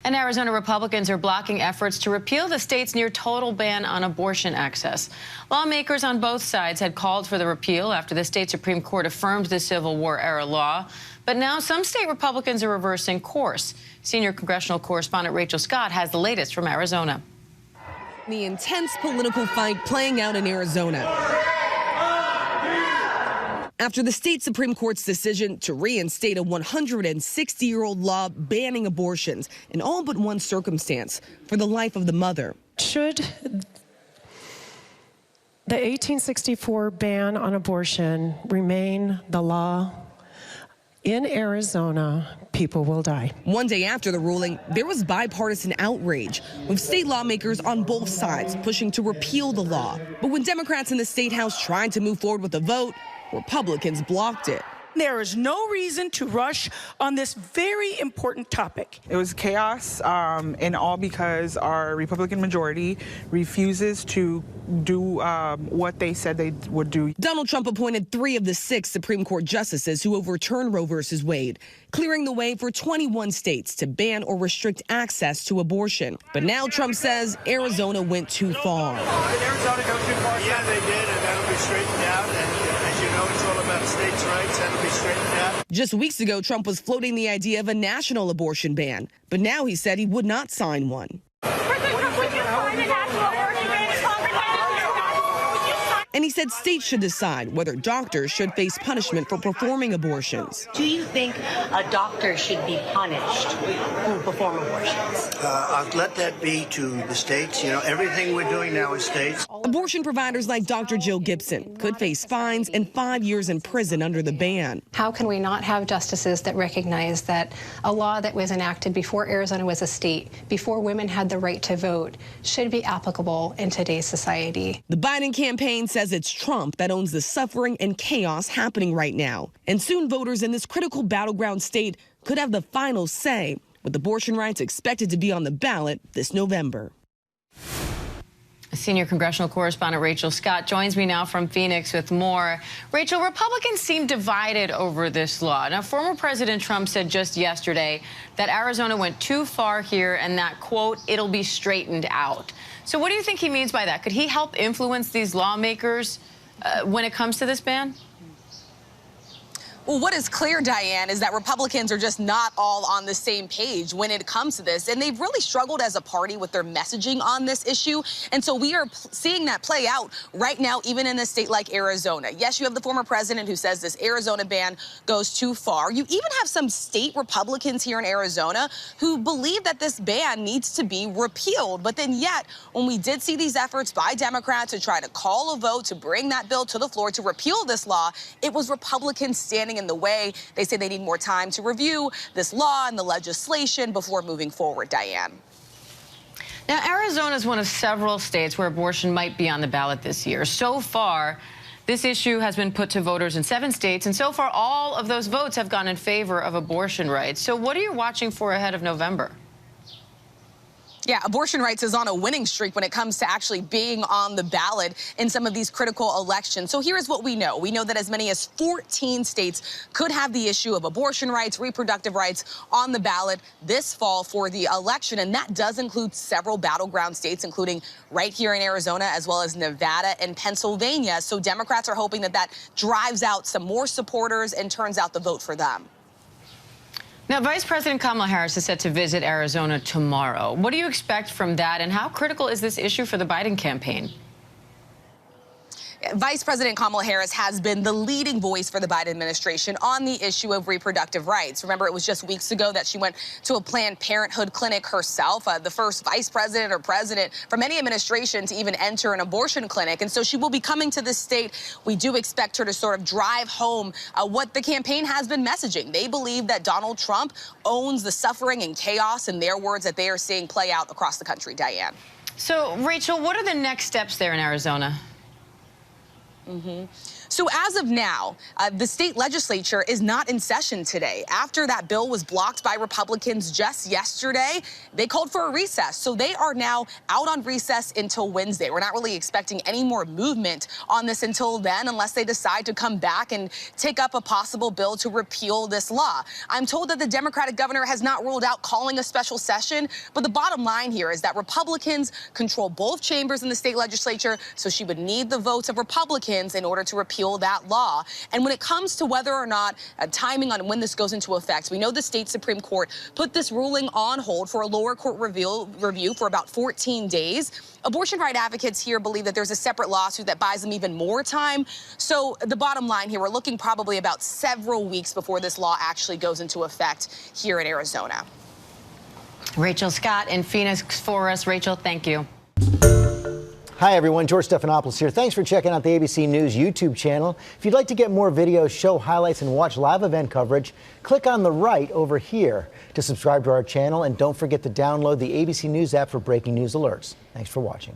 And Arizona Republicans are blocking efforts to repeal the state's near-total ban on abortion access. Lawmakers on both sides had called for the repeal after the state Supreme Court affirmed the Civil War-era law. But now some state Republicans are reversing course. Senior congressional correspondent Rachel Scott has the latest from Arizona. The intense political fight playing out in Arizona after the state Supreme Court's decision to reinstate a 160-year-old law banning abortions in all but one circumstance for the life of the mother. Should the 1864 ban on abortion remain the law in Arizona, people will die. One day after the ruling, there was bipartisan outrage, with state lawmakers on both sides pushing to repeal the law. But when Democrats in the state house tried to move forward with a vote, Republicans blocked it. There is no reason to rush on this very important topic. It was chaos, and all because our Republican majority refuses to do what they said they would do. Donald Trump appointed 3 of the 6 Supreme Court justices who overturned Roe v. Wade, clearing the way for 21 states to ban or restrict access to abortion. But now Trump says Arizona went too far. Did Arizona go too far? Yeah, they did, and that'll be straightened out. And as you know, it's all about states' rights. That'll be straightened out. Just weeks ago, Trump was floating the idea of a national abortion ban, but now he said he would not sign one. And he said states should decide whether doctors should face punishment for performing abortions. Do you think a doctor should be punished who perform abortions? I'll let that be to the states. You know, everything we're doing now is states. Abortion providers like Dr. Jill Gibson could face fines and 5 years in prison under the ban. How can we not have justices that recognize that a law that was enacted before Arizona was a state, before women had the right to vote, should be applicable in today's society? The Biden campaign says it's Trump that owns the suffering and chaos happening right now. And soon voters in this critical battleground state could have the final say, with abortion rights expected to be on the ballot this November. Senior congressional correspondent Rachel Scott joins me now from Phoenix with more. Rachel, Republicans seem divided over this law. Now, former President Trump said just yesterday that Arizona went too far here and that, quote, it'll be straightened out. So what do you think he means by that? Could he help influence these lawmakers when it comes to this ban? Well, what is clear, Diane, is that Republicans are just not all on the same page when it comes to this. And they've really struggled as a party with their messaging on this issue. And so we are seeing that play out right now, even in a state like Arizona. Yes, you have the former president who says this Arizona ban goes too far. You even have some state Republicans here in Arizona who believe that this ban needs to be repealed. But then yet, when we did see these efforts by Democrats to try to call a vote to bring that bill to the floor to repeal this law, it was Republicans standing in the way. They say they need more time to review this law and the legislation before moving forward, Diane. Now, Arizona is one of several states where abortion might be on the ballot this year. So far, this issue has been put to voters in 7 states, and so far all of those votes have gone in favor of abortion rights. So what are you watching for ahead of November? Yeah, abortion rights is on a winning streak when it comes to actually being on the ballot in some of these critical elections. So here's what we know. We know that as many as 14 states could have the issue of abortion rights, reproductive rights on the ballot this fall for the election. And that does include several battleground states, including right here in Arizona, as well as Nevada and Pennsylvania. So Democrats are hoping that that drives out some more supporters and turns out the vote for them. Now, Vice President Kamala Harris is set to visit Arizona tomorrow. What do you expect from that, and how critical is this issue for the Biden campaign? Vice President Kamala Harris has been the leading voice for the Biden administration on the issue of reproductive rights. Remember, it was just weeks ago that she went to a Planned Parenthood clinic herself, the first vice president or president from any administration to even enter an abortion clinic. And so she will be coming to this state. We do expect her to sort of drive home what the campaign has been messaging. They believe that Donald Trump owns the suffering and chaos, in their words, that they are seeing play out across the country. Diane. So, Rachel, what are the next steps there in Arizona? So as of now, the state legislature is not in session today. After that bill was blocked by Republicans just yesterday, they called for a recess. So they are now out on recess until Wednesday. We're not really expecting any more movement on this until then, unless they decide to come back and take up a possible bill to repeal this law. I'm told that the Democratic governor has not ruled out calling a special session, but the bottom line here is that Republicans control both chambers in the state legislature, so she would need the votes of Republicans in order to repeal that law. And when it comes to whether or not timing on when this goes into effect, we know the state Supreme Court put this ruling on hold for a lower court review for about 14 days. Abortion right advocates here believe that there's a separate lawsuit that buys them even more time. So the bottom line here, we're looking probably about several weeks before this law actually goes into effect here in Arizona. Rachel Scott in Phoenix for us. Rachel, thank you. Hi, everyone. George Stephanopoulos here. Thanks for checking out the ABC News YouTube channel. If you'd like to get more videos, show highlights, and watch live event coverage, click on the right over here to subscribe to our channel. And don't forget to download the ABC News app for breaking news alerts. Thanks for watching.